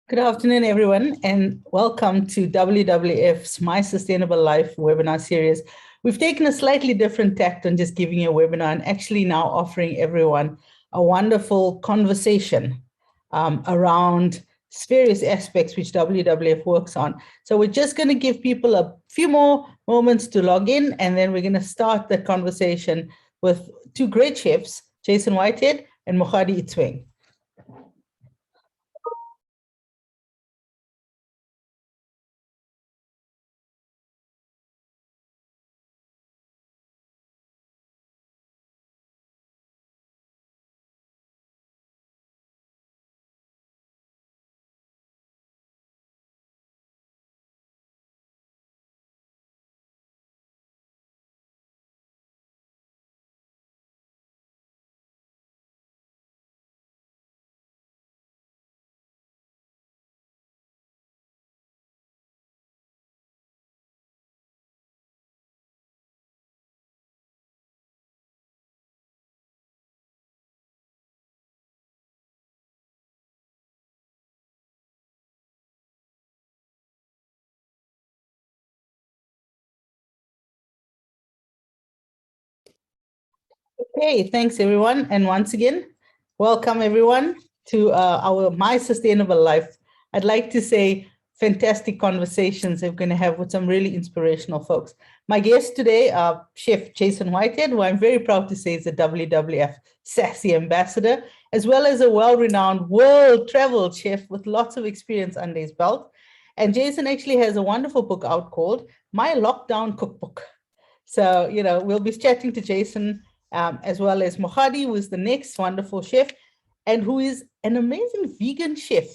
Good afternoon, everyone, and welcome to WWF's My Sustainable Life webinar series. We've taken a slightly different tact on just giving you a webinar and actually now offering everyone a wonderful conversation around various aspects which WWF works on. So we're just going to give people a few more moments to log in, and then we're going to start the conversation with two great chefs, Jason Whitehead and Mohadi Itsweng. Okay, thanks everyone. And once again, welcome everyone to our My Sustainable Life. I'd like to say fantastic conversations that we're going to have with some really inspirational folks. My guest today, Chef Jason Whitehead, who I'm very proud to say is a WWF Sassy Ambassador, as well as a well-renowned world-traveled chef with lots of experience under his belt. And Jason actually has a wonderful book out called My Lockdown Cookbook. So, we'll be chatting to Jason as well as Mohadi, who is the next wonderful chef and who is an amazing vegan chef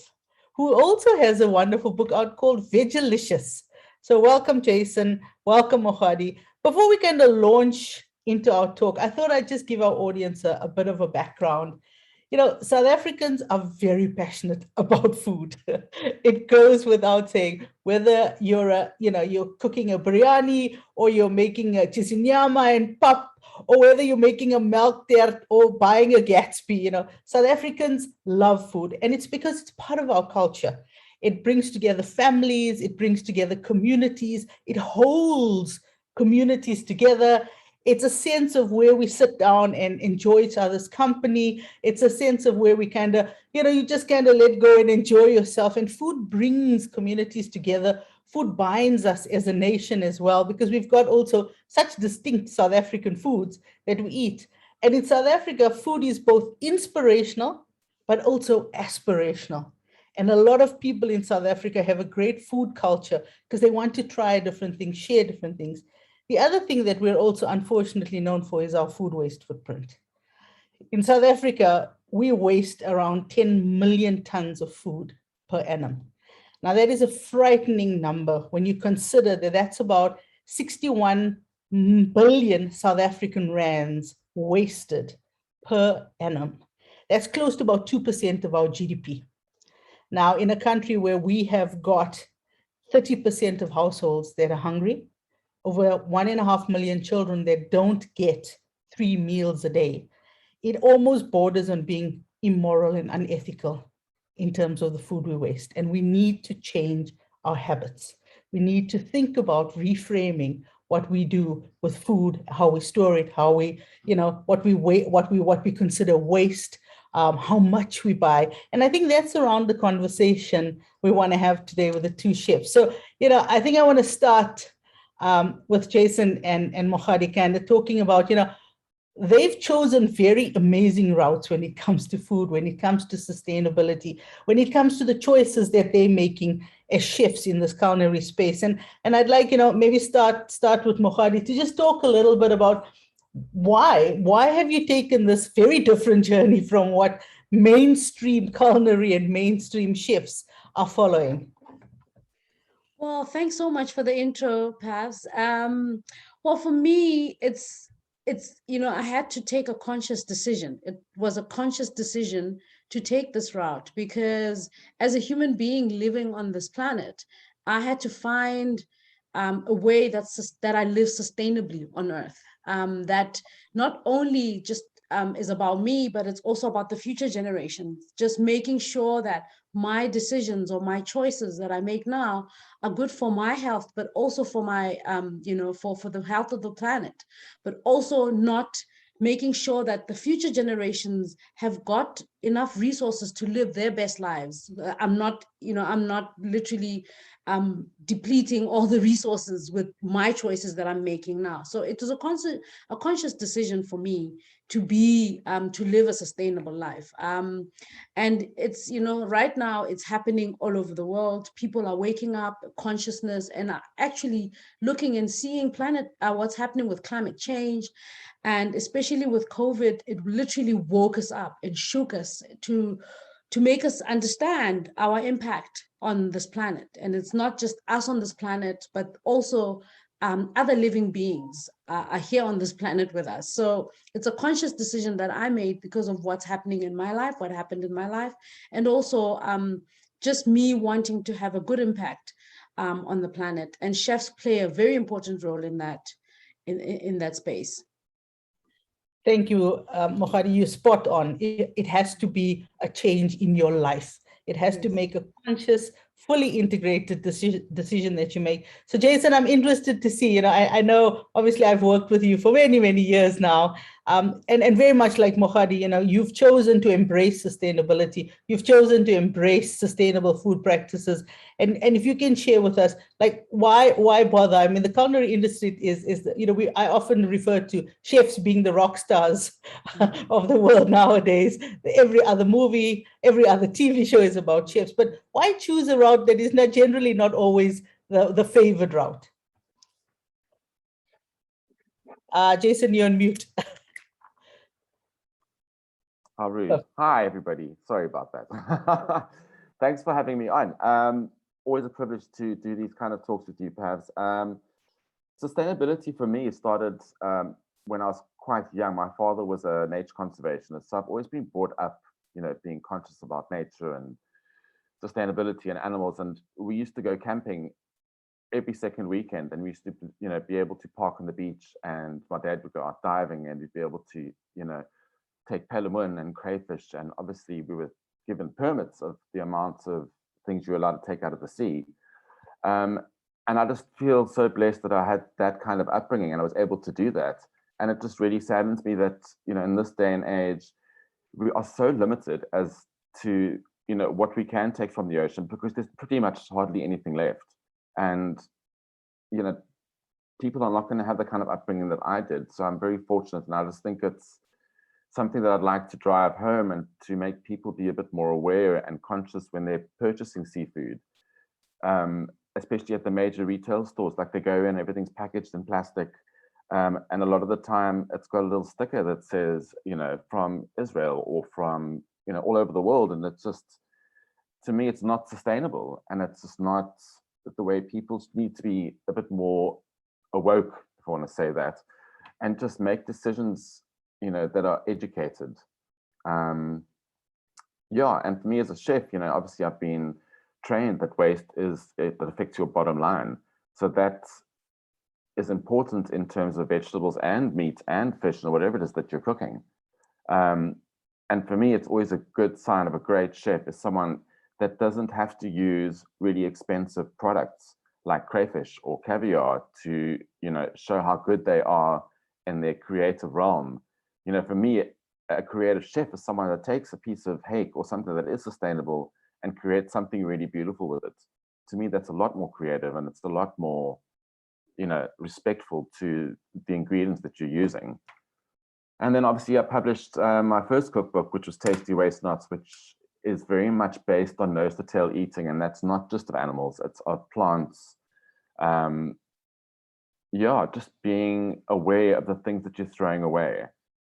who also has a wonderful book out called Vegalicious. So welcome, Jason. Welcome, Mohadi. Before we kind of launch into our talk, I thought I'd just give our audience a bit of a background. South Africans are very passionate about food. It goes without saying, whether you're cooking a biryani or you're making a chisinyama and pap, or whether you're making a milk tart or buying a Gatsby, South Africans love food. And it's because it's part of our culture. It brings together families, it brings together communities, it holds communities together. It's a sense of where we sit down and enjoy each other's company. It's a sense of where we kind of, you just kind of let go and enjoy yourself. And food brings communities together. Food binds us as a nation as well, because we've got also such distinct South African foods that we eat. And in South Africa, food is both inspirational, but also aspirational. And a lot of people in South Africa have a great food culture because they want to try different things, share different things. The other thing that we're also unfortunately known for is our food waste footprint. In South Africa, we waste around 10 million tons of food per annum. Now, that is a frightening number when you consider that that's about 61 billion South African rands wasted per annum. That's close to about 2% of our GDP. Now, in a country where we have got 30% of households that are hungry, over 1.5 million children that don't get 3 meals a day, it almost borders on being immoral and unethical in terms of the food we waste. And we need to change our habits. We need to think about reframing what we do with food, how we store it, how we, what we consider waste, how much we buy. And I think that's around the conversation we want to have today with the two chefs. So, I think I want to start with Jason and Mohadi kind of talking about, they've chosen very amazing routes when it comes to food, when it comes to sustainability, when it comes to the choices that they're making as chefs in this culinary space. And I'd like, maybe start with Mohadi to just talk a little bit about why have you taken this very different journey from what mainstream culinary and mainstream chefs are following? Well, thanks so much for the intro, Pavs. Well, for me, it's I had to take a conscious decision. It was a conscious decision to take this route because as a human being living on this planet, I had to find a way that I live sustainably on Earth. That not only just is about me, but it's also about the future generations. Just making sure that my decisions or my choices that I make now are good for my health, but also for my, for the health of the planet, but also not making sure that the future generations have got enough resources to live their best lives. I'm not literally depleting all the resources with my choices that I'm making now. So it was a conscious decision for me to be to live a sustainable life. And it's, right now it's happening all over the world. People are waking up, consciousness, and are actually looking and seeing what's happening with climate change. And especially with COVID, it literally woke us up and shook us to make us understand our impact on this planet. And it's not just us on this planet, but also other living beings are here on this planet with us. So it's a conscious decision that I made because of what's happening in my life, what happened in my life, and also just me wanting to have a good impact on the planet. And chefs play a very important role in that, in that space. Thank you, Mohari. You're spot on. It has to be a change in your life. It has to make a conscious, fully integrated decision that you make. So, Jason, I'm interested to see, I know, obviously, I've worked with you for many, many years now. And very much like Mohari, you've chosen to embrace sustainability. You've chosen to embrace sustainable food practices. And if you can share with us, like, why bother? I mean, the culinary industry is I often refer to chefs being the rock stars of the world nowadays. Every other movie, every other TV show is about chefs. But why choose a route that is generally not always the favored route? Jason, you're on mute. How rude. Hi, everybody. Sorry about that. Thanks for having me on. Always a privilege to do these kind of talks with you, perhaps. Sustainability for me started when I was quite young. My father was a nature conservationist, so I've always been brought up, being conscious about nature and sustainability and animals. And we used to go camping every second weekend, and we used to, be able to park on the beach, and my dad would go out diving, and we'd be able to, take pelimun and crayfish. And obviously we were given permits of the amounts of things you're allowed to take out of the sea. And I just feel so blessed that I had that kind of upbringing and I was able to do that. And it just really saddens me that, in this day and age, we are so limited as to, what we can take from the ocean, because there's pretty much hardly anything left. And, people are not going to have the kind of upbringing that I did. So I'm very fortunate. And I just think it's something that I'd like to drive home, and to make people be a bit more aware and conscious when they're purchasing seafood, especially at the major retail stores. Like, they go in, everything's packaged in plastic. And a lot of the time it's got a little sticker that says, from Israel or from, all over the world. And it's just, to me, it's not sustainable. And it's just not the way. People need to be a bit more awoke, if I want to say that, and just make decisions, that are educated. And for me as a chef, obviously I've been trained that waste that affects your bottom line. So that is important in terms of vegetables and meat and fish and whatever it is that you're cooking. And for me, it's always a good sign of a great chef is someone that doesn't have to use really expensive products like crayfish or caviar to, show how good they are in their creative realm. For me, a creative chef is someone that takes a piece of hake or something that is sustainable and creates something really beautiful with it. To me, that's a lot more creative, and it's a lot more, respectful to the ingredients that you're using. And then obviously I published my first cookbook, which was Tasty Waste Nuts, which is very much based on nose to tail eating. And that's not just of animals, it's of plants. Just being aware of the things that you're throwing away.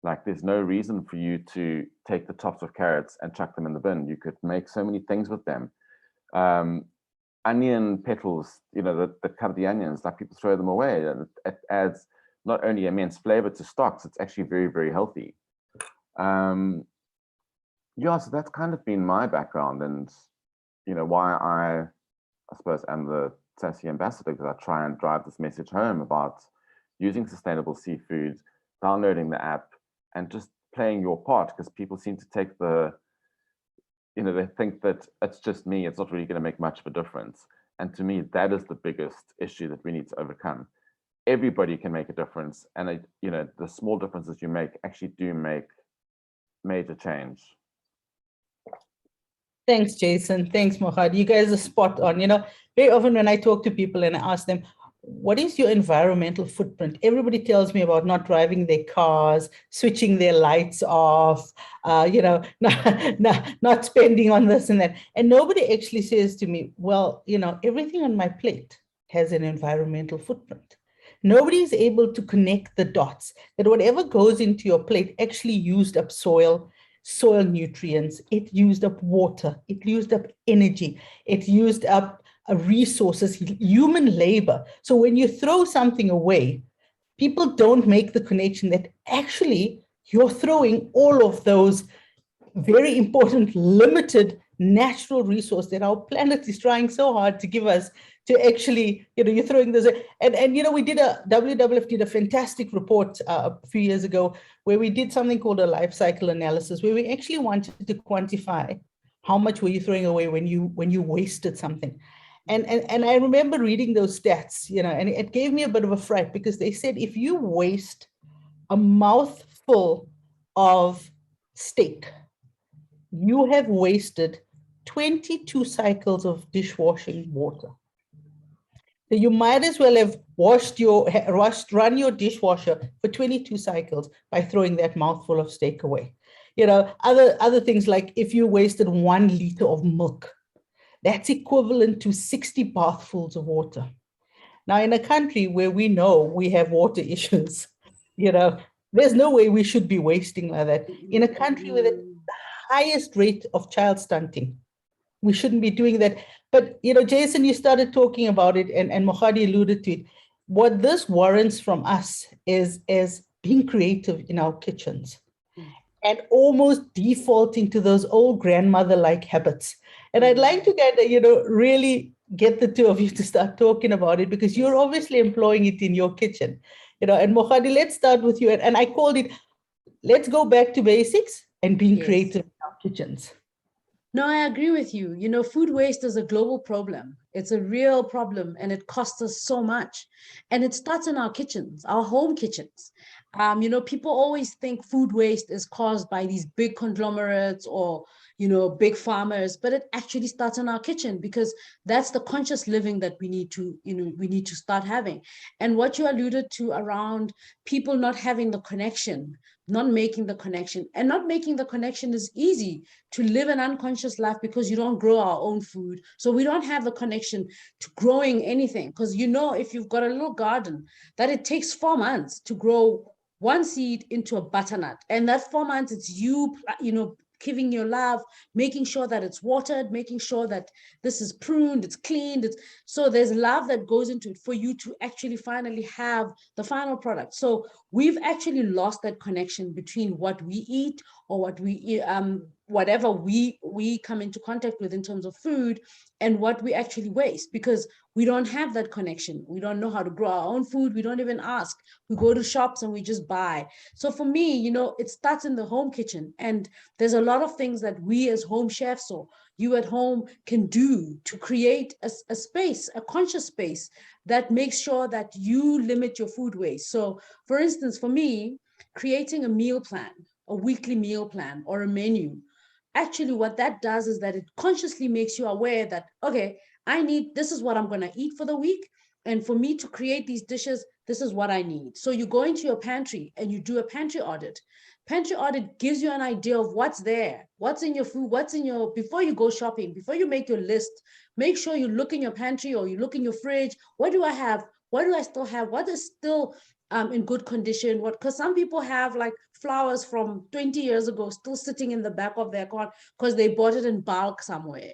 Like, there's no reason for you to take the tops of carrots and chuck them in the bin. You could make so many things with them. Onion petals, that cover the onions, like, people throw them away. And it adds not only immense flavor to stocks, it's actually very, very healthy. So that's kind of been my background, and, why I suppose I'm the sassy ambassador, because I try and drive this message home about using sustainable seafood, downloading the app, and just playing your part, because people seem to take the they think that it's just me, it's not really going to make much of a difference. And to me, that is the biggest issue that we need to overcome. Everybody can make a difference, and the small differences you make actually do make major change. Thanks, Jason. Thanks, Mohad. You guys are spot on. Very often when I talk to people and I ask them, what is your environmental footprint? Everybody tells me about not driving their cars, switching their lights off, not spending on this and that. And nobody actually says to me, well, everything on my plate has an environmental footprint. Nobody is able to connect the dots that whatever goes into your plate actually used up soil nutrients, it used up water, it used up energy, it used up resources, human labor. So when you throw something away, people don't make the connection that actually you're throwing all of those very important, limited natural resource that our planet is trying so hard to give us, to actually, you're throwing those. And we did WWF did a fantastic report a few years ago where we did something called a life cycle analysis, where we actually wanted to quantify how much were you throwing away when you wasted something. And I remember reading those stats, and it gave me a bit of a fright, because they said if you waste a mouthful of steak, you have wasted 22 cycles of dishwashing water. So you might as well have run your dishwasher for 22 cycles by throwing that mouthful of steak away. Other things, like if you wasted 1 liter of milk, that's equivalent to 60 bathfuls of water. Now, in a country where we know we have water issues, there's no way we should be wasting like that. In a country with the highest rate of child stunting, we shouldn't be doing that. But, Jason, you started talking about it, and Mohadi alluded to it. What this warrants from us is being creative in our kitchens and almost defaulting to those old grandmother-like habits. And I'd like to really get the two of you to start talking about it, because you're obviously employing it in your kitchen. And Mohadi, let's start with you. And I called it, let's go back to basics and being creative in our kitchens. No, I agree with you. Food waste is a global problem. It's a real problem, and it costs us so much. And it starts in our kitchens, our home kitchens. People always think food waste is caused by these big conglomerates or, big farmers, but it actually starts in our kitchen, because that's the conscious living that we need to start having. And what you alluded to around people not having the connection, not making the connection, and not making the connection is easy to live an unconscious life, because you don't grow our own food. So we don't have the connection to growing anything, because if you've got a little garden, that it takes 4 months to grow one seed into a butternut. And that 4 months, it's you giving your love, making sure that it's watered, making sure that this is pruned, it's cleaned. So there's love that goes into it for you to actually finally have the final product. So we've actually lost that connection between what we eat, or what we eat, whatever we come into contact with in terms of food, and what we actually waste, because we don't have that connection. We don't know how to grow our own food. We don't even ask. We go to shops and we just buy. So for me, it starts in the home kitchen. And there's a lot of things that we as home chefs, or you at home, can do to create a space, a conscious space that makes sure that you limit your food waste. So for instance, for me, creating a meal plan, a weekly meal plan or a menu, actually what that does is that it consciously makes you aware that, okay, this is what I'm going to eat for the week. And for me to create these dishes, this is what I need. So you go into your pantry and you do a pantry audit. Pantry audit gives you an idea of what's there, what's in your food, before you go shopping, before you make your list, make sure you look in your pantry or you look in your fridge. What do I have? What do I still have? What is still in good condition? Because some people have like flowers from 20 years ago still sitting in the back of their car because they bought it in bulk somewhere,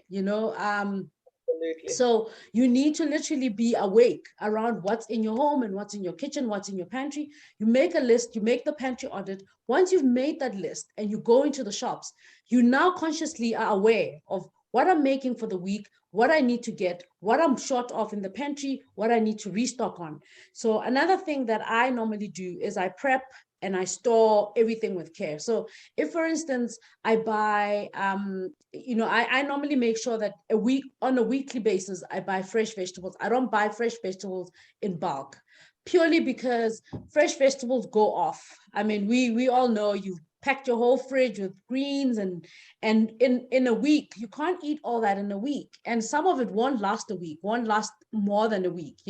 So you need to literally be awake around what's in your home and what's in your kitchen, what's in your pantry. You make a list, you make the pantry audit. Once you've made that list and you go into the shops, you now consciously are aware of what I'm making for the week, what I need to get, what I'm short of in the pantry, what I need to restock on. So another thing that I normally do is I prep and I store everything with care. So if, for instance, I buy, I normally make sure that on a weekly basis, I buy fresh vegetables. I don't buy fresh vegetables in bulk, purely because fresh vegetables go off. I mean, we all know you've packed your whole fridge with greens, and in a week, you can't eat all that in a week. And some of it won't last a week, won't last more than a week,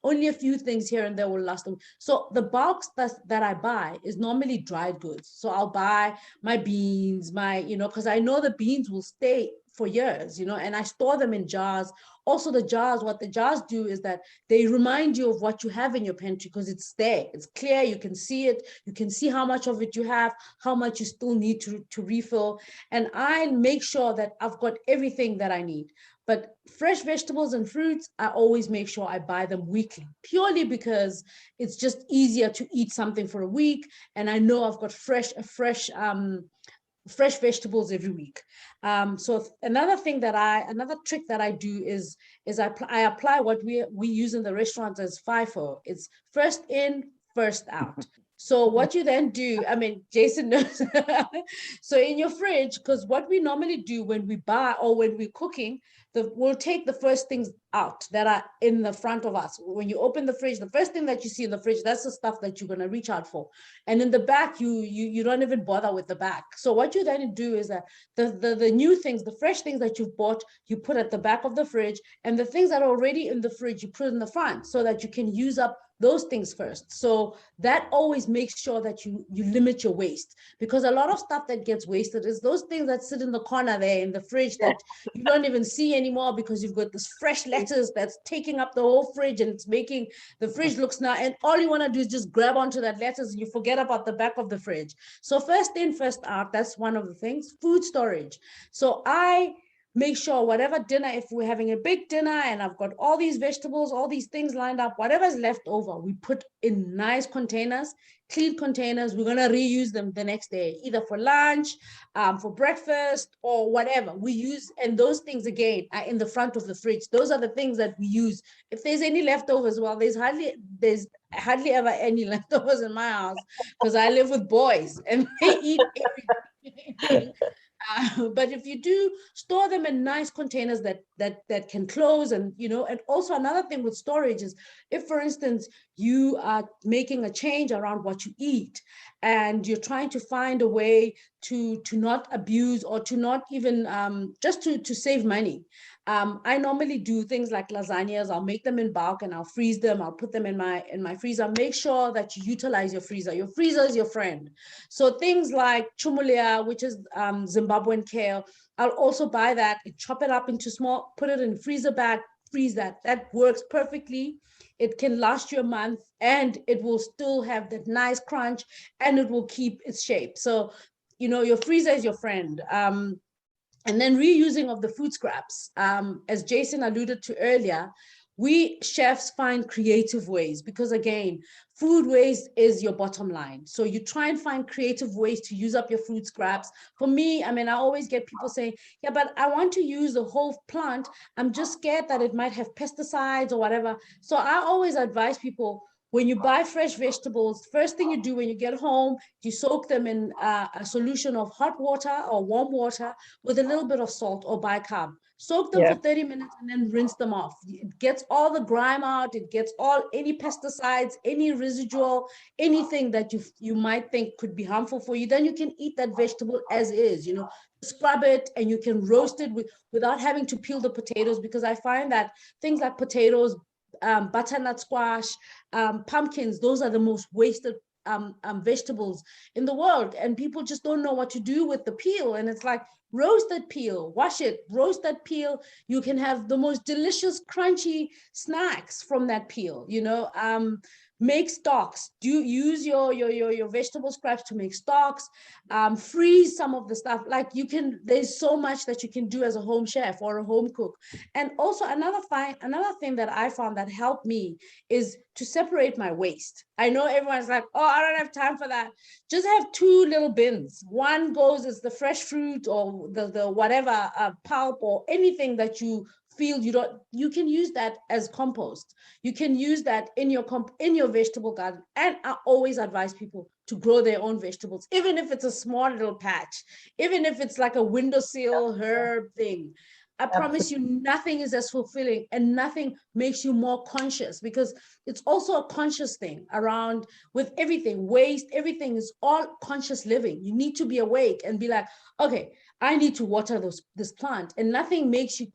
only a few things here and there will last a week. So the bulks that I buy is normally dried goods. So I'll buy my beans, because I know the beans will stay for years, and I store them in jars. Also, what the jars do is that they remind you of what you have in your pantry, because it's there, it's clear, you can see it, you can see how much of it you have, how much you still need to refill. And I make sure that I've got everything that I need. But fresh vegetables and fruits, I always make sure I buy them weekly, purely because it's just easier to eat something for a week, and I know I've got fresh vegetables every week. So another trick that I do is I apply what we use in the restaurants as FIFO. It's first in, first out. So what you then do, I mean, Jason knows. So in your fridge, because what we normally do when we buy or when we're cooking, we'll take the first things out that are in the front of us. When you open the fridge, the first thing that you see in the fridge, that's the stuff that you're going to reach out for. And in the back, you don't even bother with the back. So what you then do is that the new things, the fresh things that you've bought, you put at the back of the fridge, and the things that are already in the fridge, you put in the front, so that you can use up those things first. So that always makes sure that you limit your waste, because a lot of stuff that gets wasted is those things that sit in the corner there in the fridge that you don't even see anymore, because you've got this fresh lettuce that's taking up the whole fridge, and it's making the fridge looks now, and all you want to do is just grab onto that lettuce and you forget about the back of the fridge. So first in, first out, that's one of the things. Food storage. So I make sure whatever dinner, if we're having a big dinner and I've got all these vegetables, all these things lined up, whatever's left over, we put in nice containers, clean containers. We're going to reuse them the next day, either for lunch, for breakfast, or whatever we use. And those things, again, are in the front of the fridge. Those are the things that we use. If there's any leftovers, well, there's hardly ever any leftovers in my house, because I live with boys and they eat everything. But if you do store them in nice containers that can close, and and also another thing with storage is, if, for instance, you are making a change around what you eat, and you're trying to find a way to not abuse, or to not even just to save money. I normally do things like lasagnas. I'll make them in bulk and I'll freeze them. I'll put them in my freezer. Make sure that you utilize your freezer. Your freezer is your friend. So things like chumulia, which is Zimbabwean kale, I'll also buy that, chop it up into small, put it in freezer bag, freeze that. That works perfectly. It can last you a month, and it will still have that nice crunch, and it will keep its shape. So, your freezer is your friend. And then reusing of the food scraps. As Jason alluded to earlier, we chefs find creative ways, because again, food waste is your bottom line. So you try and find creative ways to use up your food scraps. For me, I mean, I always get people saying, yeah, but I want to use the whole plant. I'm just scared that it might have pesticides or whatever. So I always advise people, when you buy fresh vegetables, first thing you do when you get home, you soak them in a solution of hot water or warm water with a little bit of salt or bicarb. Soak them for 30 minutes and then rinse them off. It gets all the grime out. It gets any pesticides, any residual, anything that you might think could be harmful for you. Then you can eat that vegetable as is, scrub it, and you can roast it without having to peel the potatoes, because I find that things like potatoes, butternut squash, pumpkins, those are the most wasted vegetables in the world, and people just don't know what to do with the peel. And it's like, roast that peel, wash it, roast that peel. You can have the most delicious crunchy snacks from that peel. Make stocks. Do use your vegetable scraps to make stocks. Freeze some of the stuff. Like, there's so much that you can do as a home chef or a home cook. And also another thing that I found that helped me is to separate my waste. I know everyone's like, oh, I don't have time for that. Just have two little bins. One goes as the fresh fruit or the whatever pulp or anything that you field, you can use that as compost. You can use that in your vegetable garden. And I always advise people to grow their own vegetables, even if it's a small little patch, even if it's like a windowsill herb thing. I promise you, nothing is as fulfilling and nothing makes you more conscious, because it's also a conscious thing around with everything, waste, everything is all conscious living. You need to be awake and be like, okay, I need to water this plant. And nothing makes you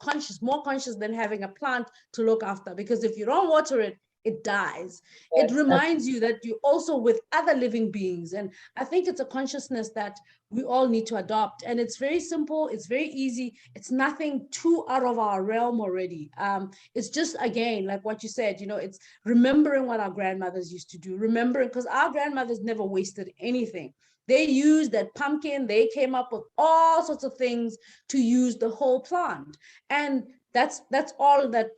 more conscious than having a plant to look after, because if you don't water it, it dies. It reminds you that you're also with other living beings. And I think it's a consciousness that we all need to adopt. And it's very simple. It's very easy. It's nothing too out of our realm already. It's just, again, like what you said, it's remembering what our grandmothers used to do, remembering, because our grandmothers never wasted anything. They used that pumpkin. They came up with all sorts of things to use the whole plant. And that's all that,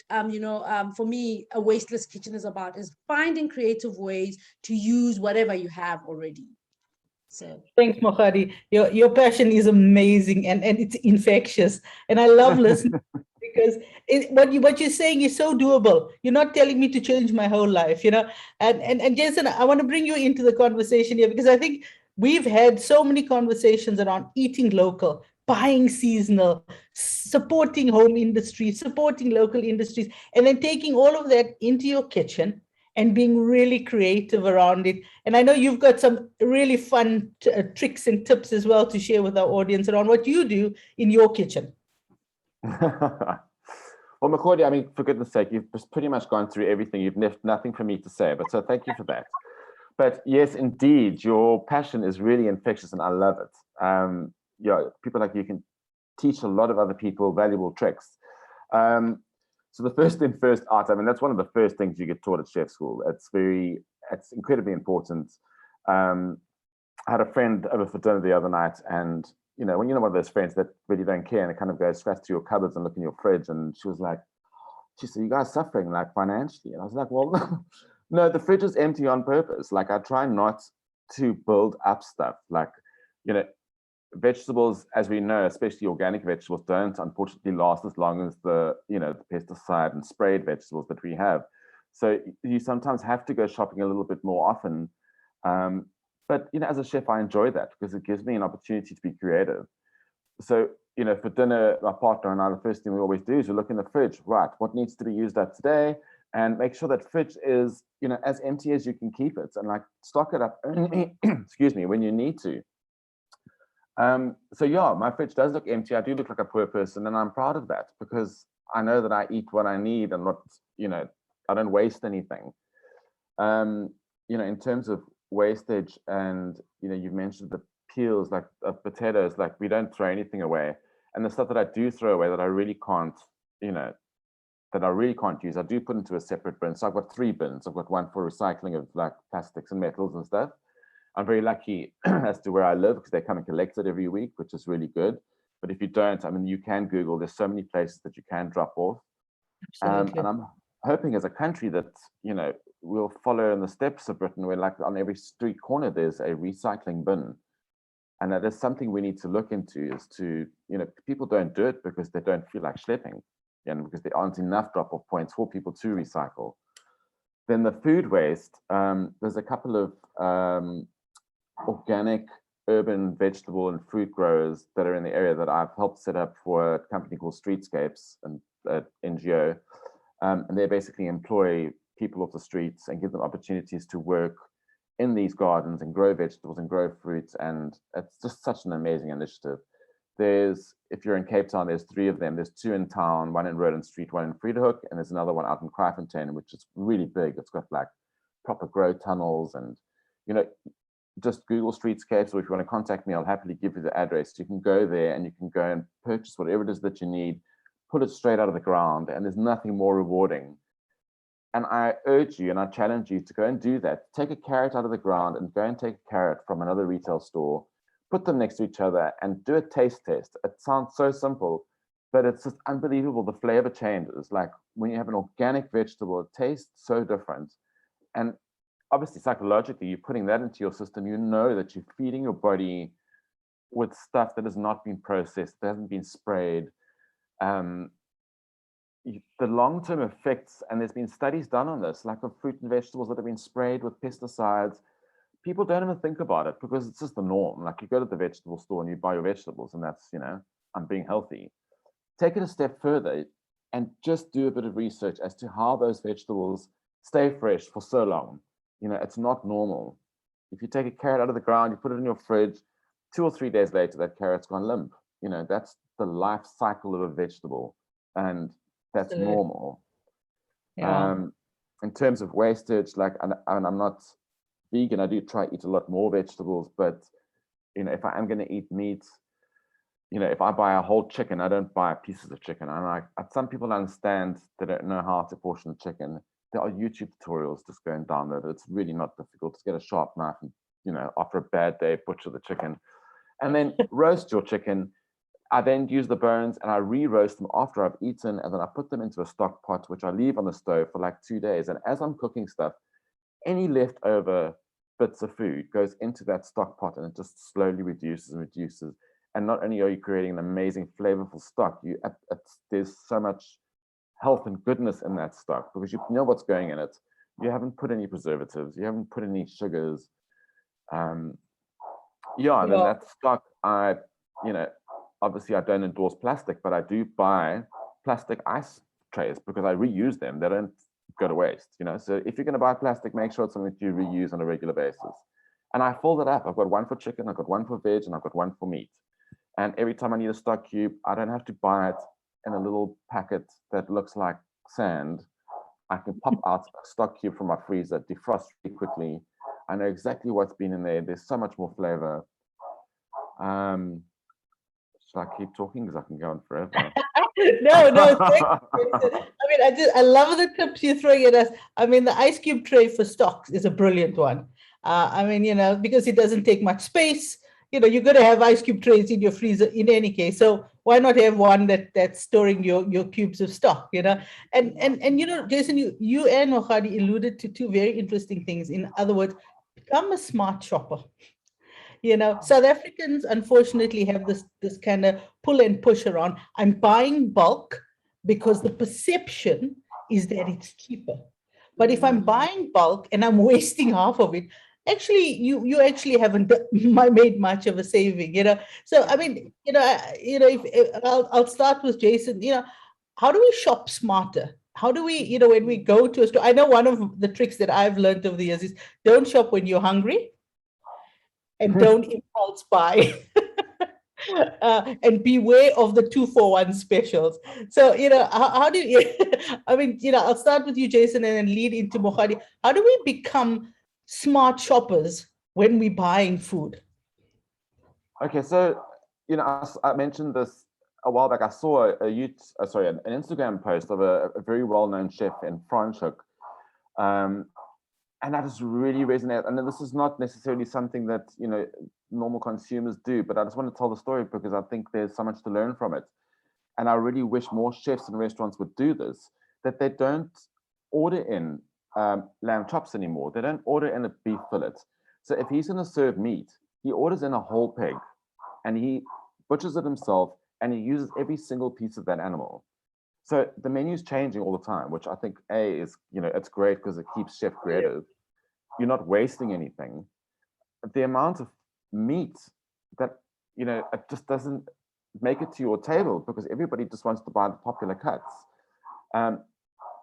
for me, a wasteless kitchen is about, is finding creative ways to use whatever you have already. So thanks, Mohari. Your passion is amazing and it's infectious. And I love listening because what you're saying is so doable. You're not telling me to change my whole life, And Jason, I want to bring you into the conversation here, because I think we've had so many conversations around eating local, buying seasonal, supporting home industries, supporting local industries, and then taking all of that into your kitchen and being really creative around it. And I know you've got some really fun tricks and tips as well to share with our audience around what you do in your kitchen. Well, Makhodi, I mean, for goodness sake, you've just pretty much gone through everything. You've left nothing for me to say, but so thank you for that. But yes, indeed, your passion is really infectious and I love it. People like you can teach a lot of other people valuable tricks. So the first thing first, art, I mean, that's one of the first things you get taught at chef school. It's incredibly important. I had a friend over for dinner the other night, and when one of those friends that really don't care and it kind of goes straight to your cupboards and look in your fridge, and she said, you guys suffering like financially? And I was like, well, no, the fridge is empty on purpose. Like, I try not to build up stuff. Like, vegetables, as we know, especially organic vegetables, don't unfortunately last as long as the pesticide and sprayed vegetables that we have. So you sometimes have to go shopping a little bit more often. But as a chef, I enjoy that because it gives me an opportunity to be creative. So for dinner, my partner and I, the first thing we always do is we look in the fridge. Right, what needs to be used up today, and make sure that fridge is as empty as you can keep it, and like stock it up only excuse me, when you need to. So yeah, my fridge does look empty. I do look like a poor person, and I'm proud of that because I know that I eat what I need and not, I don't waste anything. In terms of wastage, and you've mentioned the peels, like of potatoes, like we don't throw anything away. And the stuff that I do throw away that I really can't, use, I do put into a separate bin. So I've got 3 bins. I've got one for recycling of like plastics and metals and stuff. I'm very lucky as to where I live because they come and collect it every week, which is really good. But if you don't, I mean, you can Google. There's so many places that you can drop off. And I'm hoping as a country that, we'll follow in the steps of Britain where like on every street corner, there's a recycling bin. And that is something we need to look into is to, people don't do it because they don't feel like schlepping, because there aren't enough drop-off points for people to recycle. Then the food waste, there's a couple of organic urban vegetable and fruit growers that are in the area that I've helped set up for a company called Streetscapes, and NGO. And they basically employ people off the streets and give them opportunities to work in these gardens and grow vegetables and grow fruits. And it's just such an amazing initiative. If you're in Cape Town, there's 3 of them. There's 2 in town, 1 in Roland Street, 1 in Friedhoek, and there's another one out in Kraaifontein, which is really big. It's got like proper grow tunnels, and just Google Streetscapes, or if you want to contact me, I'll happily give you the address. You can go there and you can go and purchase whatever it is that you need, pull it straight out of the ground, and there's nothing more rewarding. And I urge you and I challenge you to go and do that. Take a carrot out of the ground and go and take a carrot from another retail store, put them next to each other and do a taste test. It sounds so simple, but it's just unbelievable. The flavor changes. Like when you have an organic vegetable, it tastes so different. And obviously psychologically, you're putting that into your system. You know that you're feeding your body with stuff that has not been processed, that hasn't been sprayed. the long-term effects, and there's been studies done on this, like of fruit and vegetables that have been sprayed with pesticides. People don't even think about it because it's just the norm. Like you go to the vegetable store and you buy your vegetables, and that's, I'm being healthy. Take it a step further and just do a bit of research as to how those vegetables stay fresh for so long. It's not normal. If you take a carrot out of the ground, you put it in your fridge, 2 or 3 days later, that carrot's gone limp. That's the life cycle of a vegetable, and that's Absolutely. normal. Yeah. In terms of wastage, like, and I'm not vegan, I do try to eat a lot more vegetables, but if I am going to eat meat, if I buy a whole chicken, I don't buy pieces of chicken. And like, some people understand, they don't know how to portion chicken. There are YouTube tutorials, just go and download it. It's really not difficult. Just get a sharp knife and, after a bad day, butcher the chicken and then roast your chicken. I then use the bones and I re-roast them after I've eaten, and then I put them into a stock pot, which I leave on the stove for like 2 days. And as I'm cooking stuff, any leftover bits of food goes into that stock pot, and it just slowly reduces and reduces. And not only are you creating an amazing flavorful stock, there's so much health and goodness in that stock because you know what's going in it. You haven't put any preservatives, you haven't put any sugars. And then that stock, obviously I don't endorse plastic, but I do buy plastic ice trays because I reuse them. They don't go to waste, So if you're going to buy plastic, make sure it's something that you reuse on a regular basis. And I fill that up. I've got one for chicken, I've got one for veg, and I've got one for meat. And every time I need a stock cube, I don't have to buy it in a little packet that looks like sand. I can pop out a stock cube from my freezer, defrost really quickly. I know exactly what's been in there. There's so much more flavor. Should I keep talking? Because I can go on forever. No. I love the tips you're throwing at us. The ice cube tray for stocks is a brilliant one. Because it doesn't take much space. You're going to have ice cube trays in your freezer in any case. So why not have one that's storing your cubes of stock? And Jason, you and Mohadi alluded to two very interesting things. In other words, become a smart shopper. South Africans unfortunately have this kind of pull and push around. I'm buying bulk because the perception is that it's cheaper. But if I'm buying bulk and I'm wasting half of it, actually you actually haven't made much of a saving. So if I'll start with Jason. How do we shop smarter? How do we, when we go to a store? I know one of the tricks that I've learned over the years is don't shop when you're hungry. And don't impulse buy. And beware of the 2-for-1 specials. So, how do you, I'll start with you, Jason, and then lead into Mohadi. How do we become smart shoppers when we're buying food? Okay, so, I mentioned this a while back. I saw an Instagram post of a very well-known chef in Franschhoek. And that just really resonated. And this is not necessarily something that, normal consumers do, but I just want to tell the story because I think there's so much to learn from it. And I really wish more chefs and restaurants would do this, that they don't order in lamb chops anymore. They don't order in a beef fillet. So if he's going to serve meat, he orders in a whole pig and he butchers it himself and he uses every single piece of that animal. So the menu's changing all the time, which I think is, it's great because it keeps chef creative. You're not wasting anything. The amount of meat that, it just doesn't make it to your table because everybody just wants to buy the popular cuts. And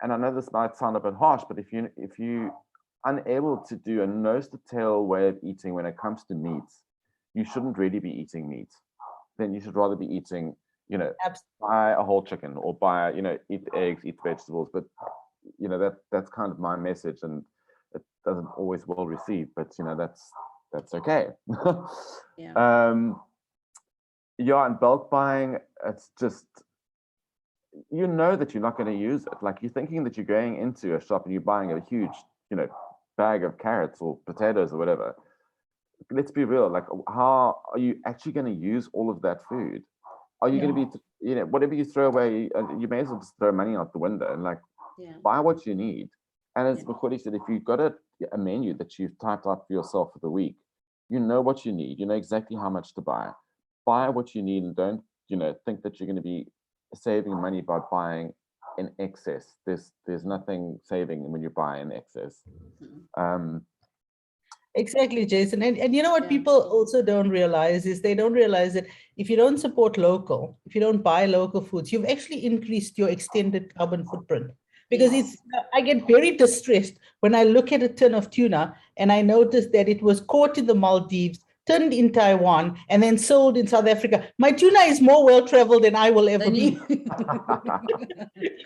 I know this might sound a bit harsh, but if you unable to do a nose to tail way of eating when it comes to meat, you shouldn't really be eating meat. Then you should rather be eating, buy a whole chicken or buy, eat eggs, eat vegetables. But, that's kind of my message, and it doesn't always well received, but, that's okay. And bulk buying, it's just, that you're not going to use it. Like you're thinking that you're going into a shop and you're buying a huge, bag of carrots or potatoes or whatever. Let's be real. Like, how are you actually going to use all of that food? Are you going to be, whatever you throw away, you may as well just throw money out the window and buy what you need. And as Makodi said, if you've got a menu that you've typed out for yourself for the week, you know what you need. You know exactly how much to buy. Buy what you need and don't, think that you're going to be saving money by buying in excess. There's nothing saving when you buy in excess. Exactly, Jason. And you know what Yeah. people also don't realize is they don't realize that if you don't support local, if you don't buy local foods, you've actually increased your extended carbon footprint. Because Yes. I get very distressed when I look at a tin of tuna and I notice that it was caught in the Maldives, turned in Taiwan, and then sold in South Africa. My tuna is more well-traveled than I will ever Then be. you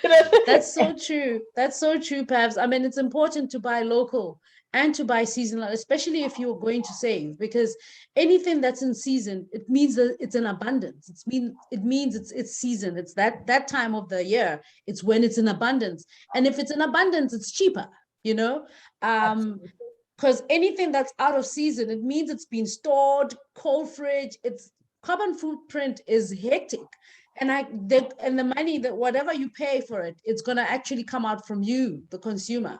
You know? That's so true. That's so true, Pavs. I mean, it's important to buy local and to buy seasonal, especially if you're going to save, because anything that's in season, it means that it's in abundance. It means it's season. It's that time of the year. It's when it's in abundance. And if it's in abundance, it's cheaper, you know? Absolutely. Because anything that's out of season, it means it's been stored, cold fridge, its carbon footprint is hectic. And the money that whatever you pay for it, it's gonna actually come out from you, the consumer.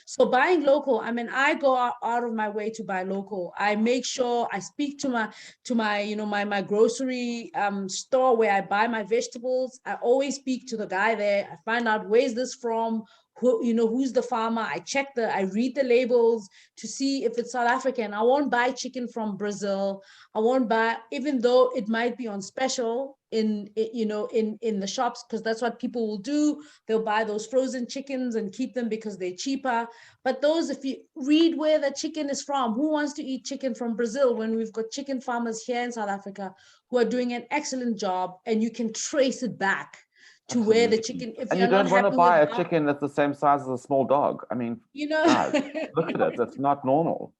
So buying local, I mean, I go out of my way to buy local. I make sure I speak to my my grocery store where I buy my vegetables. I always speak to the guy there. I find out where's this from, who's the farmer. I read the labels to see if it's South African. I won't buy chicken from Brazil. I won't buy, even though it might be on special in the shops, because that's what people will do. They'll buy those frozen chickens and keep them because they're cheaper. But those, if you read where the chicken is from, who wants to eat chicken from Brazil when we've got chicken farmers here in South Africa who are doing an excellent job, and you can trace it back to where the chicken, if And you're you don't not want to happy buy with a chicken that's the same size as a small dog. I mean, guys, look at it. That's not normal.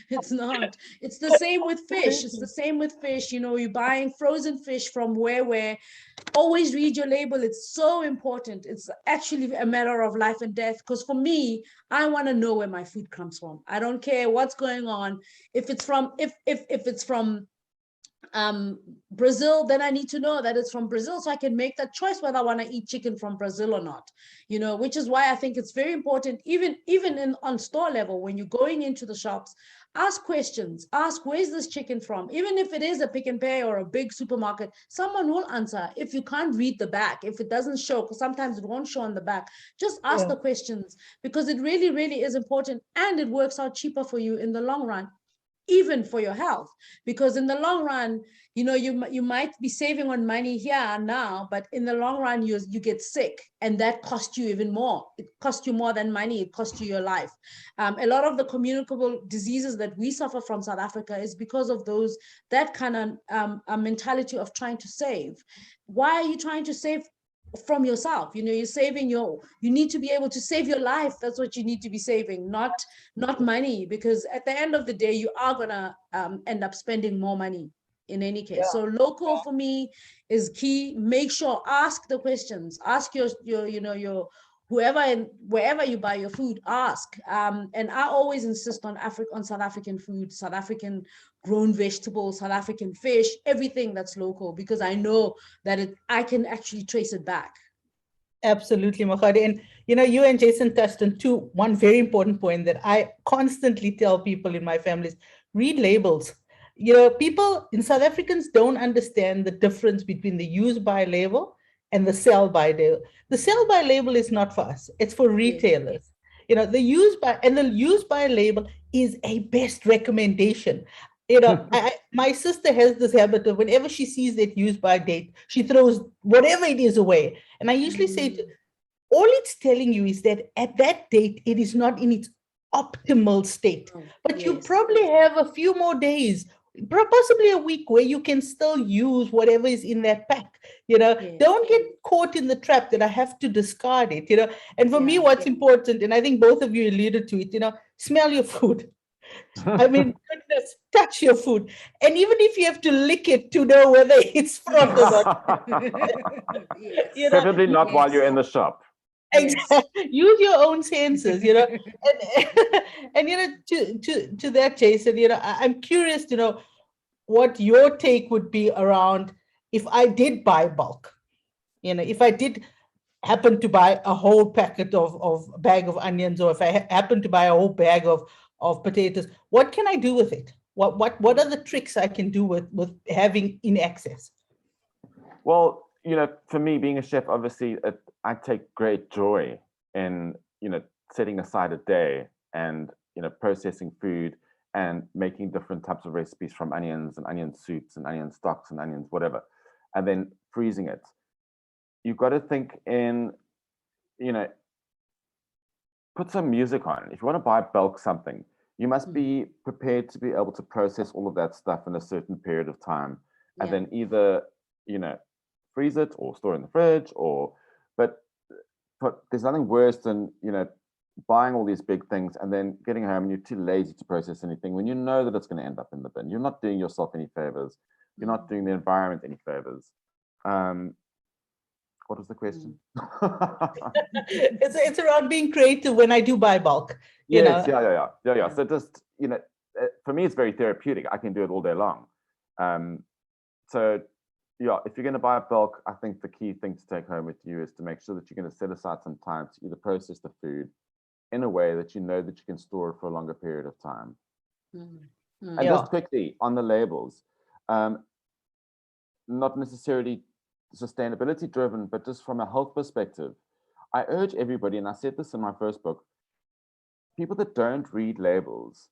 It's not. It's the same with fish. It's the same with fish. You're buying frozen fish from where. Always read your label. It's so important. It's actually a matter of life and death. Because for me, I want to know where my food comes from. I don't care what's going on. If it's from Brazil, then I need to know that it's from Brazil so I can make that choice whether I want to eat chicken from Brazil or not, which is why I think it's very important, even on store level, when you're going into the shops, ask questions, ask where's this chicken from, even if it is a Pick n Pay or a big supermarket, someone will answer. If you can't read the back, if it doesn't show, because sometimes it won't show on the back, just ask the questions, because it really, really is important, and it works out cheaper for you in the long run, even for your health, because in the long run, you might be saving on money here and now, but in the long run, you get sick, and that costs you even more. It costs you more than money. It costs you your life. A lot of the communicable diseases that we suffer from South Africa is because of that kind of mentality of trying to save. Why are you trying to save? From yourself, you're saving you need to be able to save your life. That's what you need to be saving, not money, because at the end of the day, you are gonna end up spending more money in any case. So local for me is key. Make sure, ask the questions, ask your whoever and wherever you buy your food, ask. And I always insist on South African food, South African grown vegetables, South African fish, everything that's local, because I know that I can actually trace it back. Absolutely, Mahadi. And you and Jason touched on one very important point that I constantly tell people in my families: read labels. People in South Africans don't understand the difference between the use by label and the sell by label. The sell by label is not for us, it's for retailers. The use by label is a best recommendation. My sister has this habit of, whenever she sees that use by date, she throws whatever it is away. And I usually say, all it's telling you is that at that date, it is not in its optimal state. But you probably have a few more days, possibly a week, where you can still use whatever is in that pack. Don't get caught in the trap that I have to discard it. And for me, what's important, and I think both of you alluded to it, smell your food. I mean, goodness, touch your food. And even if you have to lick it to know whether it's from or not. Preferably not while you're in the shop. Exactly. Use your own senses, and to that, Jason, I'm curious to know what your take would be around if I did buy bulk. If I did happen to buy a whole packet of bag of onions, or if I happen to buy a whole bag of potatoes, what can I do with it? What are the tricks I can do with having in excess? Well, for me, being a chef, obviously I take great joy in, setting aside a day and, processing food and making different types of recipes from onions and onion soups and onion stocks and onions, whatever, and then freezing it. You've got to think in, put some music on. If you want to buy bulk something, you must be prepared to be able to process all of that stuff in a certain period of time, and then either, freeze it or store it in the fridge, but there's nothing worse than, buying all these big things and then getting home and you're too lazy to process anything when you know that it's going to end up in the bin. You're not doing yourself any favors. You're not doing the environment any favors. What was the question? It's around being creative when I do buy bulk. Yes, yeah. So just, for me, it's very therapeutic. I can do it all day long. So yeah, if you're going to buy bulk, I think the key thing to take home with you is to make sure that you're going to set aside some time to either process the food in a way that you know that you can store it for a longer period of time. And just quickly on the labels, not necessarily sustainability driven, but just from a health perspective, I urge everybody, and I said this in my first book, people that don't read labels,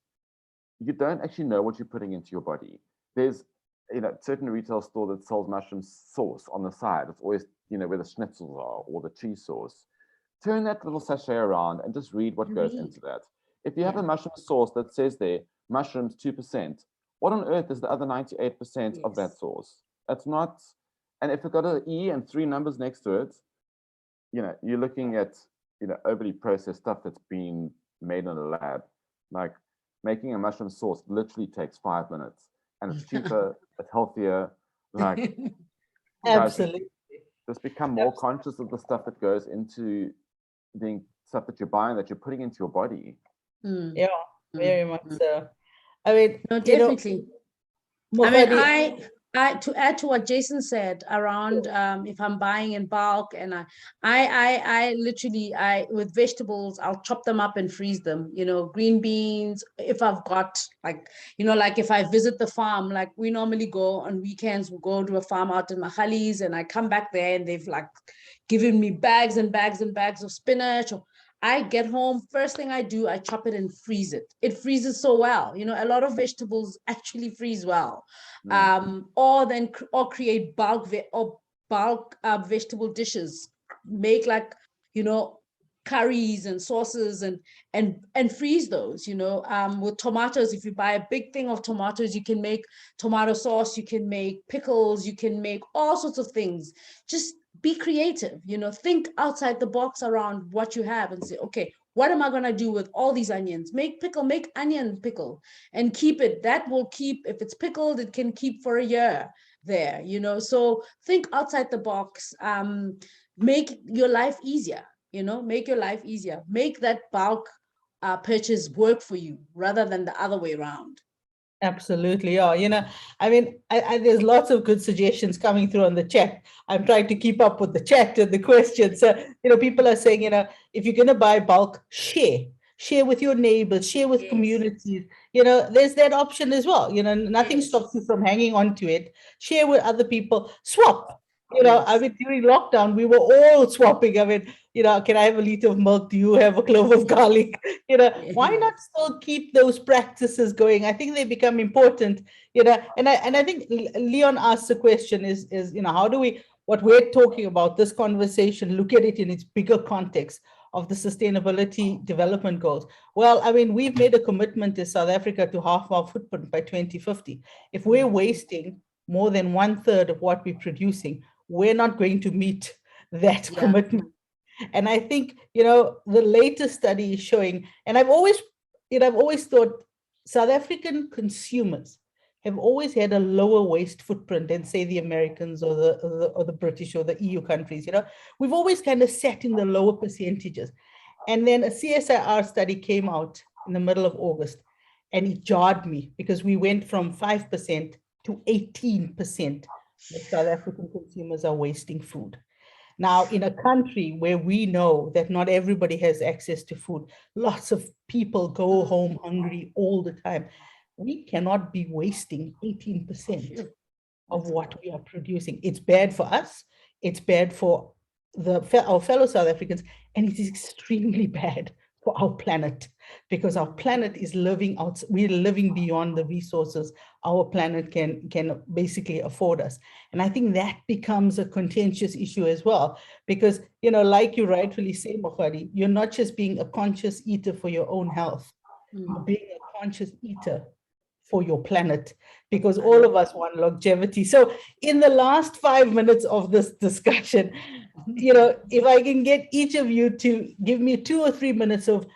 you don't actually know what you're putting into your body. There's, certain retail store that sells mushroom sauce on the side. It's always, where the schnitzels are or the cheese sauce. Turn that little sachet around and just read what goes into that. If you have a mushroom sauce that says there, mushrooms 2%, what on earth is the other 98% of that sauce? That's not, and if it's got an E and 3 numbers next to it, you're looking at, overly processed stuff that's been made in a lab. Like making a mushroom sauce literally takes 5 minutes, and it's cheaper, it's healthier. Like, absolutely. Just become more conscious of the stuff that goes into the stuff that you're buying, that you're putting into your body. Yeah, very much so. I mean, no, definitely. Mokgadi, I to add to what Jason said around if I'm buying in bulk, and I literally with vegetables, I'll chop them up and freeze them. Green beans, if I've got like if I visit the farm, like we normally go on weekends, we'll go to a farm out in Mahalis, and I come back there and they've like given me bags and bags and bags of spinach. Or I get home, first thing I do, I chop it and freeze it. It freezes so well. A lot of vegetables actually freeze well. Or create bulk vegetable dishes, make like curries and sauces and freeze those. With tomatoes, if you buy a big thing of tomatoes, you can make tomato sauce, you can make pickles, you can make all sorts of things. Just be creative, think outside the box around what you have and say, okay, what am I going to do with all these onions? Make onion pickle and keep it. That will keep, if it's pickled, it can keep for a year there, So think outside the box, make your life easier, make your life easier. Make that bulk purchase work for you rather than the other way around. absolutely. Yeah, I mean, there's lots of good suggestions coming through on the chat. I'm trying to keep up with the chat and the questions. So, people are saying, if you're going to buy bulk, share with your neighbors, share with communities. There's that option as well. Nothing stops you from hanging on to it. Share with other people, swap. I mean, during lockdown, we were all swapping. I mean, can I have a liter of milk? Do you have a clove of garlic? Why not still keep those practices going? I think they become important, and I think Leon asked the question is, how do we, what we're talking about, this conversation, look at it in its bigger context of the sustainability development goals? Well, I mean, we've made a commitment to South Africa to halve our footprint by 2050. If we're wasting more than 1/3 of what we're producing, we're not going to meet that commitment. And I think, the latest study is showing, and I've always thought South African consumers have always had a lower waste footprint than, say, the Americans or the British or the EU countries. We've always kind of sat in the lower percentages. And then a CSIR study came out in the middle of August, and it jarred me because we went from 5% to 18% that South African consumers are wasting food. Now, in a country where we know that not everybody has access to food, lots of people go home hungry all the time, we cannot be wasting 18% of what we are producing. It's bad for us. It's bad for our fellow South Africans, and it is extremely bad for our planet, because our planet is living out, we're living beyond the resources our planet can basically afford us. And I think that becomes a contentious issue as well, because, like you rightfully say, Mokhadi, you're not just being a conscious eater for your own health, you're being a conscious eater for your planet, because all of us want longevity. So in the last 5 minutes of this discussion, if I can get each of you to give me 2 or 3 minutes of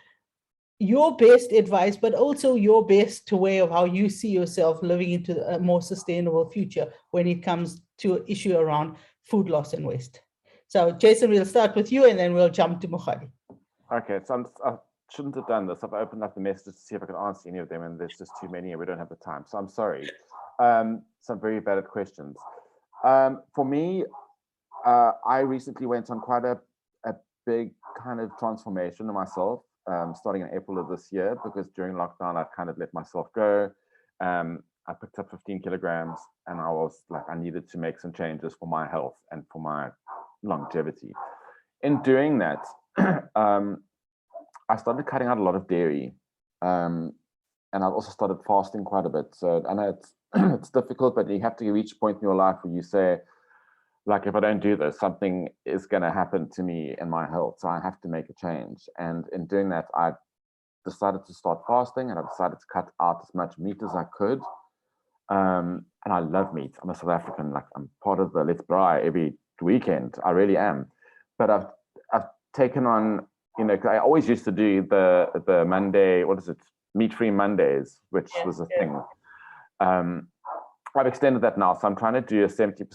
your best advice, but also your best way of how you see yourself living into a more sustainable future when it comes to an issue around food loss and waste. So Jason, we'll start with you and then we'll jump to Mokhadi. Okay, so I shouldn't have done this. I've opened up the messages to see if I can answer any of them, and there's just too many and we don't have the time. So I'm sorry. Some very valid questions. For me, I recently went on quite a big kind of transformation of myself, starting in April of this year, because during lockdown, I kind of let myself go. I picked up 15 kilograms and I was like, I needed to make some changes for my health and for my longevity. In doing that, I started cutting out a lot of dairy. And I've also started fasting quite a bit. So I know it's difficult, but you have to reach a point in your life where you say, like, if I don't do this, something is going to happen to me in my health. So I have to make a change. And in doing that, I decided to start fasting, and I decided to cut out as much meat as I could. And I love meat. I'm a South African. Like, I'm part of the Let's Braai every weekend. I really am. But I've taken on, I always used to do the Monday, meat-free Mondays, which was a thing. I've extended that now, so I'm trying to do a 70%,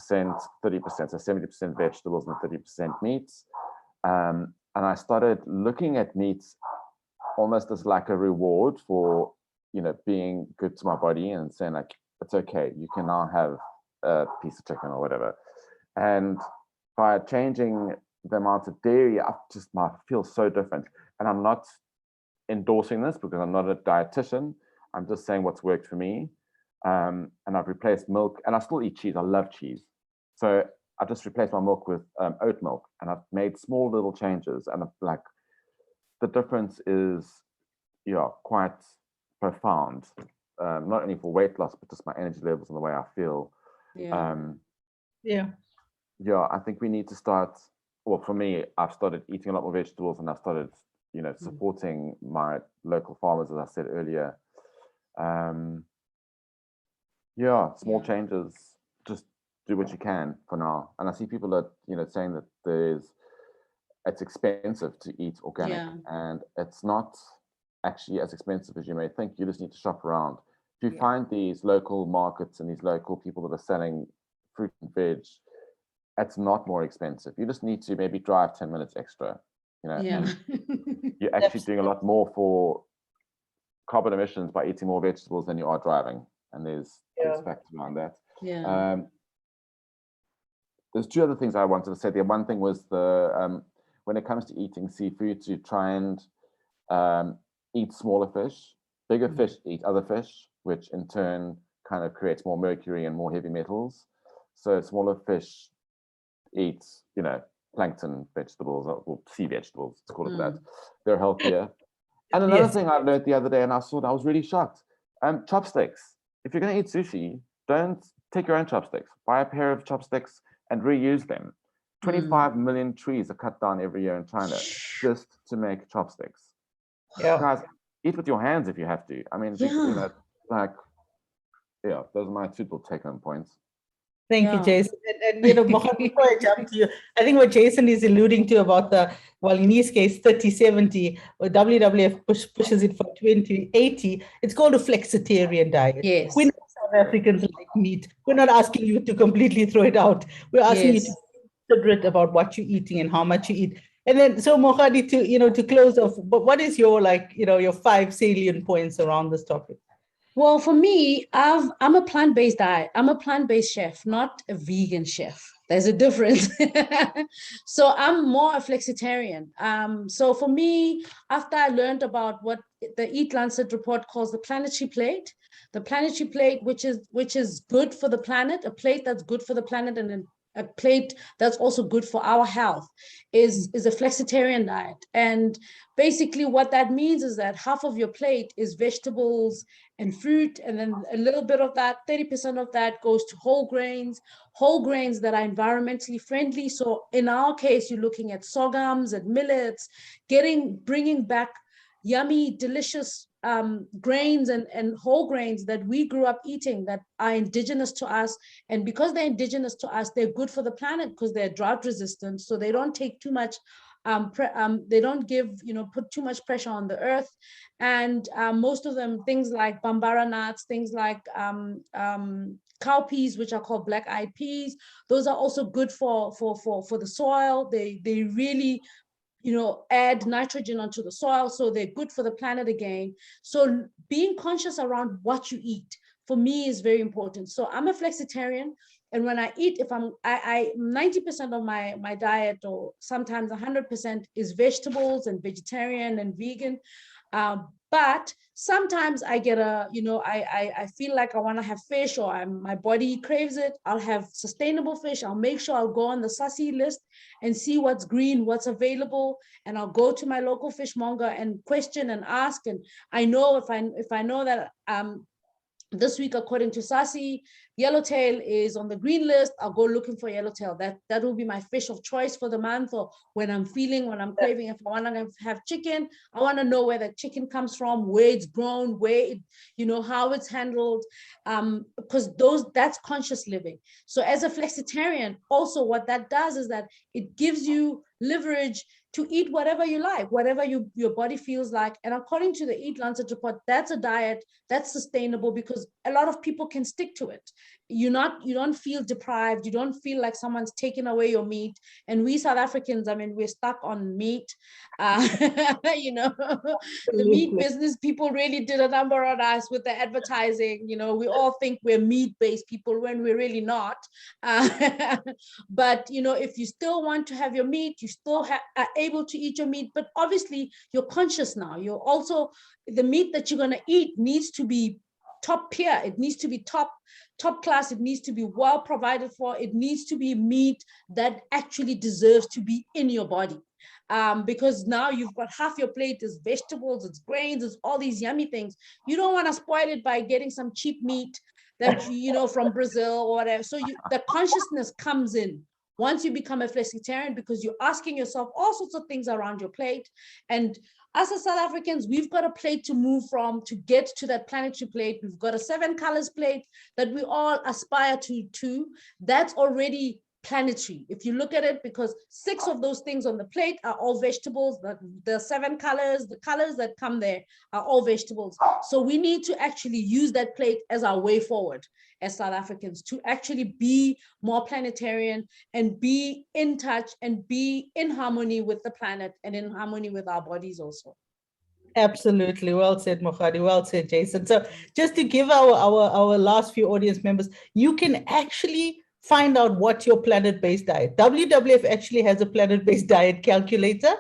30%, so 70% vegetables and 30% meats. And I started looking at meats almost as like a reward for, being good to my body, and saying like, it's okay, you can now have a piece of chicken or whatever. And by changing the amount of dairy, I feel so different. And I'm not endorsing this because I'm not a dietitian. I'm just saying what's worked for me. And I've replaced milk, and I still eat cheese. I love cheese. So I've just replaced my milk with oat milk, and I've made small little changes. And like, the difference is, quite profound. Not only for weight loss, but just my energy levels and the way I feel. I think we need to start. Well, for me, I've started eating a lot more vegetables, and I've started, supporting my local farmers, as I said earlier. Small changes, just do what you can for now. And I see people that, saying that it's expensive to eat organic, and it's not actually as expensive as you may think. You just need to shop around. If you find these local markets and these local people that are selling fruit and veg, it's not more expensive. You just need to maybe drive 10 minutes extra, and you're actually doing a lot more for carbon emissions by eating more vegetables than you are driving. And there's facts around that. There's 2 other things I wanted to say. The one thing was when it comes to eating seafood, to try and eat smaller fish. Bigger fish eat other fish, which in turn kind of creates more mercury and more heavy metals. So smaller fish eat, plankton vegetables, or sea vegetables, let's call it that. They're healthier. And another thing I learned the other day, and I was really shocked. Chopsticks. If you're going to eat sushi, don't take your own chopsticks. Buy a pair of chopsticks and reuse them. 25 million trees are cut down every year in China just to make chopsticks. Guys, eat with your hands if you have to. I mean, those are my 2 little take-home points. Thank you, Jason. And Mokhadi, before I jump to you, I think what Jason is alluding to about in his case, 30-70, or WWF pushes it for 20-80, it's called a Flexitarian diet. Yes. We know South Africans like meat. We're not asking you to completely throw it out. We're asking you to be considerate about what you're eating and how much you eat. And then, so Mokhadi, to close off, but what is your, your 5 salient points around this topic? Well, for me, I'm a plant-based diet. I'm a plant-based chef, not a vegan chef. There's a difference. So I'm more a flexitarian. So for me, after I learned about what the Eat Lancet report calls the planetary plate, which is good for the planet, a plate that's good for the planet and a plate that's also good for our health is a flexitarian diet. And basically what that means is that half of your plate is vegetables and fruit, and then a little bit of that, 30% of that goes to whole grains that are environmentally friendly. So in our case, you're looking at sorghums and millets, bringing back yummy, delicious grains and whole grains that we grew up eating that are indigenous to us. And because they're indigenous to us, they're good for the planet because they're drought resistant. So they don't take too much, they don't put too much pressure on the earth. And most of them, things like bambara nuts, things like cowpeas, which are called black-eyed peas, those are also good for the soil. They really add nitrogen onto the soil, so they're good for the planet again. So being conscious around what you eat for me is very important. So I'm a flexitarian, and when I eat, if I 90% of my diet, or sometimes 100%, is vegetables and vegetarian and vegan. But sometimes I get I feel like I want to have fish, or my body craves it. I'll have sustainable fish. I'll make sure I'll go on the SASSI list and see what's green, what's available. And I'll go to my local fishmonger and question and ask. And I know if I know that this week, according to SASSI, yellowtail is on the green list, I'll go looking for yellowtail. That will be my fish of choice for the month, or when I'm craving. If I want to have chicken, I want to know where the chicken comes from, where it's grown, how it's handled, because that's conscious living. So as a flexitarian, also what that does is that it gives you leverage to eat whatever you like, whatever your body feels like. And according to the Eat Lancet report, that's a diet that's sustainable because a lot of people can stick to it. You don't feel deprived. You don't feel like someone's taking away your meat. And we South Africans, we're stuck on meat. The meat business people really did a number on us with the advertising. We all think we're meat-based people when we're really not. But if you still want to have your meat, you still are able to eat your meat. But obviously, you're conscious now. You're also, the meat that you're going to eat needs to be top tier. It needs to be top class. It needs to be well provided for. It needs to be meat that actually deserves to be in your body. Because now you've got half your plate is vegetables, it's grains, it's all these yummy things. You don't want to spoil it by getting some cheap meat that from Brazil or whatever. So the consciousness comes in once you become a flexitarian, because you're asking yourself all sorts of things around your plate. And us as South Africans, we've got a plate to move from to get to that planetary plate. We've got a 7 colors plate that we all aspire to. That's already planetary, if you look at it, because 6 of those things on the plate are all vegetables. The 7 colors, the colors that come there are all vegetables. So we need to actually use that plate as our way forward as South Africans, to actually be more planetarian and be in touch and be in harmony with the planet and in harmony with our bodies also. Absolutely. Well said, Mohadi. Well said, Jason. So just to give our last few audience members, you can actually find out what your planet-based diet. WWF actually has a planet-based diet calculator.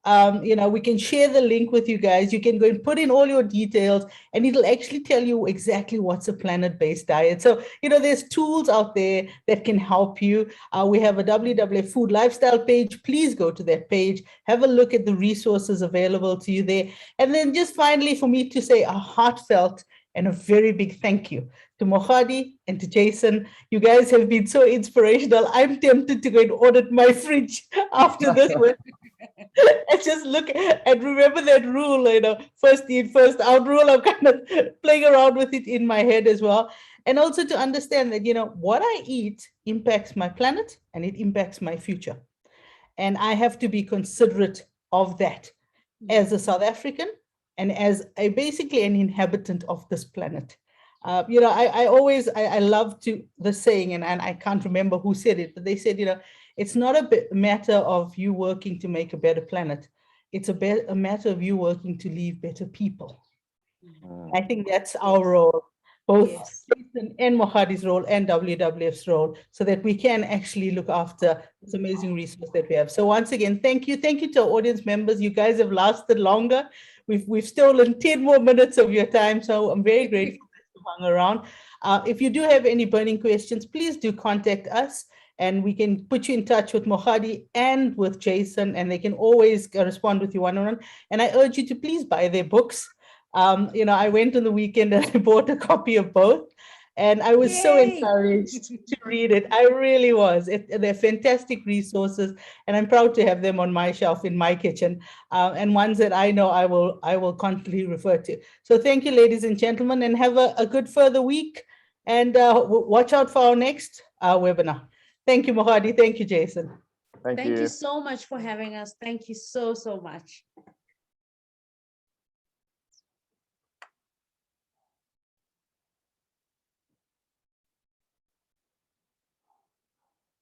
We can share the link with you guys. You can go and put in all your details, and it'll actually tell you exactly what's a planet-based diet. So, there's tools out there that can help you. We have a WWF food lifestyle page. Please go to that page, have a look at the resources available to you there. And then just finally, for me to say a heartfelt and a very big thank you to Mohadi and to Jason. You guys have been so inspirational. I'm tempted to go and audit my fridge after this one. And just look and remember that rule, first in, first out rule. I'm kind of playing around with it in my head as well. And also to understand that, what I eat impacts my planet and it impacts my future. And I have to be considerate of that as a South African and as basically an inhabitant of this planet. I love the saying, and I can't remember who said it, but they said, it's not a matter of you working to make a better planet. It's a matter of you working to leave better people. I think that's our role, both Jason and Mohadi's role and WWF's role, so that we can actually look after this amazing resource that we have. So once again, thank you. Thank you to our audience members. You guys have lasted longer. We've stolen 10 more minutes of your time, so I'm very grateful that you hung around. If you do have any burning questions, please do contact us. and we can put you in touch with Mohadi and with Jason, and they can always correspond with you one-on-one. And I urge you to please buy their books. I went on the weekend and I bought a copy of both, and I was so Yay! encouraged to read it. I really was. They're fantastic resources, and I'm proud to have them on my shelf in my kitchen, and ones that I know I will constantly refer to. So thank you, ladies and gentlemen, and have a good further week, and watch out for our next webinar. Thank you, Mohadi. Thank you, Jason. Thank Thank you. you so much for having us. Thank you so much.